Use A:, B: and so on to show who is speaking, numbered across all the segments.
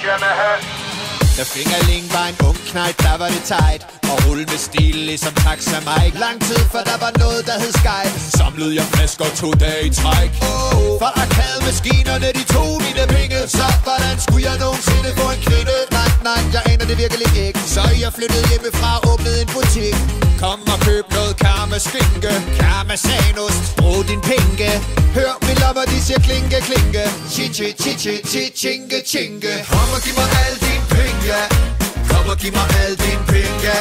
A: Yamaha.
B: Da Fingerling var en ung knejt, der var det tight og rulle med stil ligesom Taxa Mike. Lang tid før der var noget der hed Skype. Samlede jeg flasker 2 dage i træk. For arkademaskinerne de tog mine penge. Så hvordan skulle jeg nogensinde få en kvinde? Nej, jeg aner det virkelig ikke. Så jeg flyttede hjemmefra og åbnede en butik. Kom og køb noget karmaskinke, karmasanost, brug din penge. Hør min lommer, de siger klinke, klinke. Chinke, chinke. Kom og giv mig alle dine penge, ja. Kom og giv mig alle dine penge, ja.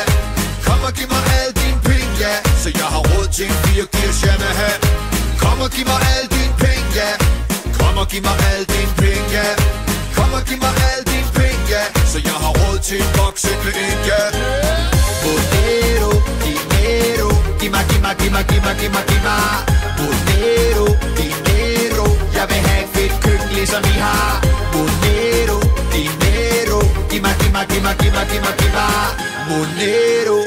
B: Kom og giv mig alle dine penge, ja. Så jeg har råd til en 4-gears Yamaha. Kom og giv mig alle dine penge, ja. Kom og giv mig alle dine penge, ja. Kom og giv mig alle dine penge, ja. Så jeg har råd til en bokscykel ind, ja. Bonero, dinero. Giv mig, giv mig, giv mig, giv mig, giv mig, giv mig. Bonero, dinero. Jeg vil have et fedt køkken ligesom I har. Bonero, dinero. Giv mig, giv mig, giv mig, giv mig, giv mig, giv mig. Monero,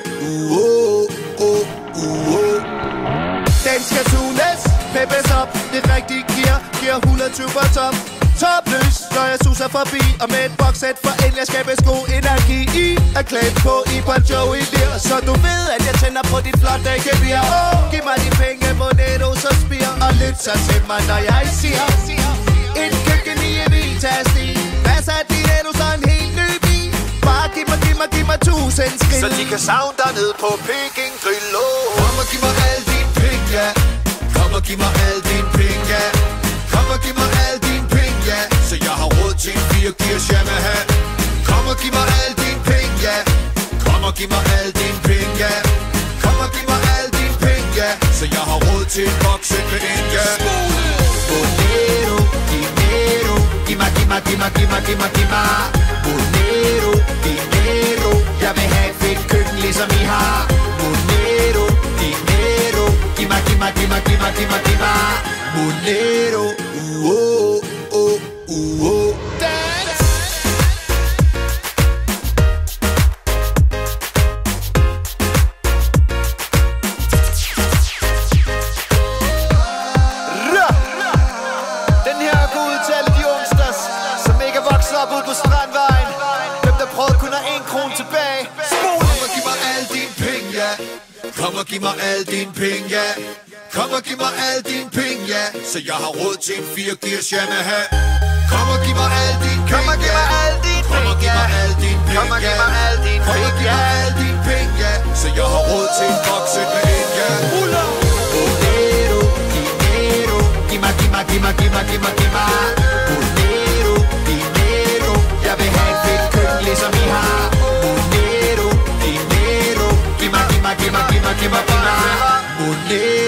C: Den skal tunes, peppes op, det rigtige gear. Giver 120 på top. Topløs, når jeg suser forbi. Og med et boxset for en, jeg skaber sko energi i. Er klædt på i Bonjour i lir. Så du ved, at jeg tænder på dit flotte gevier. Giv mig de penge, Monero så spir. Og lyt så til mig, når jeg siger et køkken i en Vita-stil. Masser af dinero, så en helt ny bil. Bare giv mig 1000 skridt.
B: så de kan savne dig ned på Peking Grill.
A: Kom og giv mig alle dine penge, ja. Kom og giv mig alle dine penge, ja. Kom og giv mig alle dine penge, ja. Så jeg har råd til en 4-gears Yamaha. Kom og giv mig alle dine penge, ja. Kom og giv mig alle dine penge, ja. Kom og giv mig alle dine penge, ja. Så jeg har råd til en bokscykel ind, ja.
B: Bonero, dinero. Giv mig, giv mig, giv mig, giv mig, giv mig, giv mig. Bonero, dinero. Jeg vil have et fedt køkken ligesom I har. Bonero, dinero. Giv mig, giv mig, giv mig, giv mig, giv mig, giv mig. Monero, dance.
C: Den her går ud til alle de ungsters, som ikke er vokset op ude på Strandvejen. Dem der prøvede kun at 1 krone tilbage.
A: Kom og giv mig alle dine penge, ja. Kom og giv mig alle dine penge, ja. Kom og giv mig alle dine penge, ja. Så jeg har råd til en 4-gears Yamaha. Kom og giv mig alle dine penge,
C: Kom og giv mig alle dine
A: Kom og giv mig alle dine penge,
C: Kom og giv mig alle dine
A: Kom og giv mig alle dine penge, ja. Så jeg har råd til en bokscykel ind, ja.
B: Bonero, dinero. Giv mig, giv mig, giv mig, giv mig, giv mig, giv mig. Bonero, dinero. Jeg vil have et fedt køkken ligesom I har. Bonero, dinero. Giv mig, giv mig, giv mig, giv mig, giv mig, giv mig. Bonero.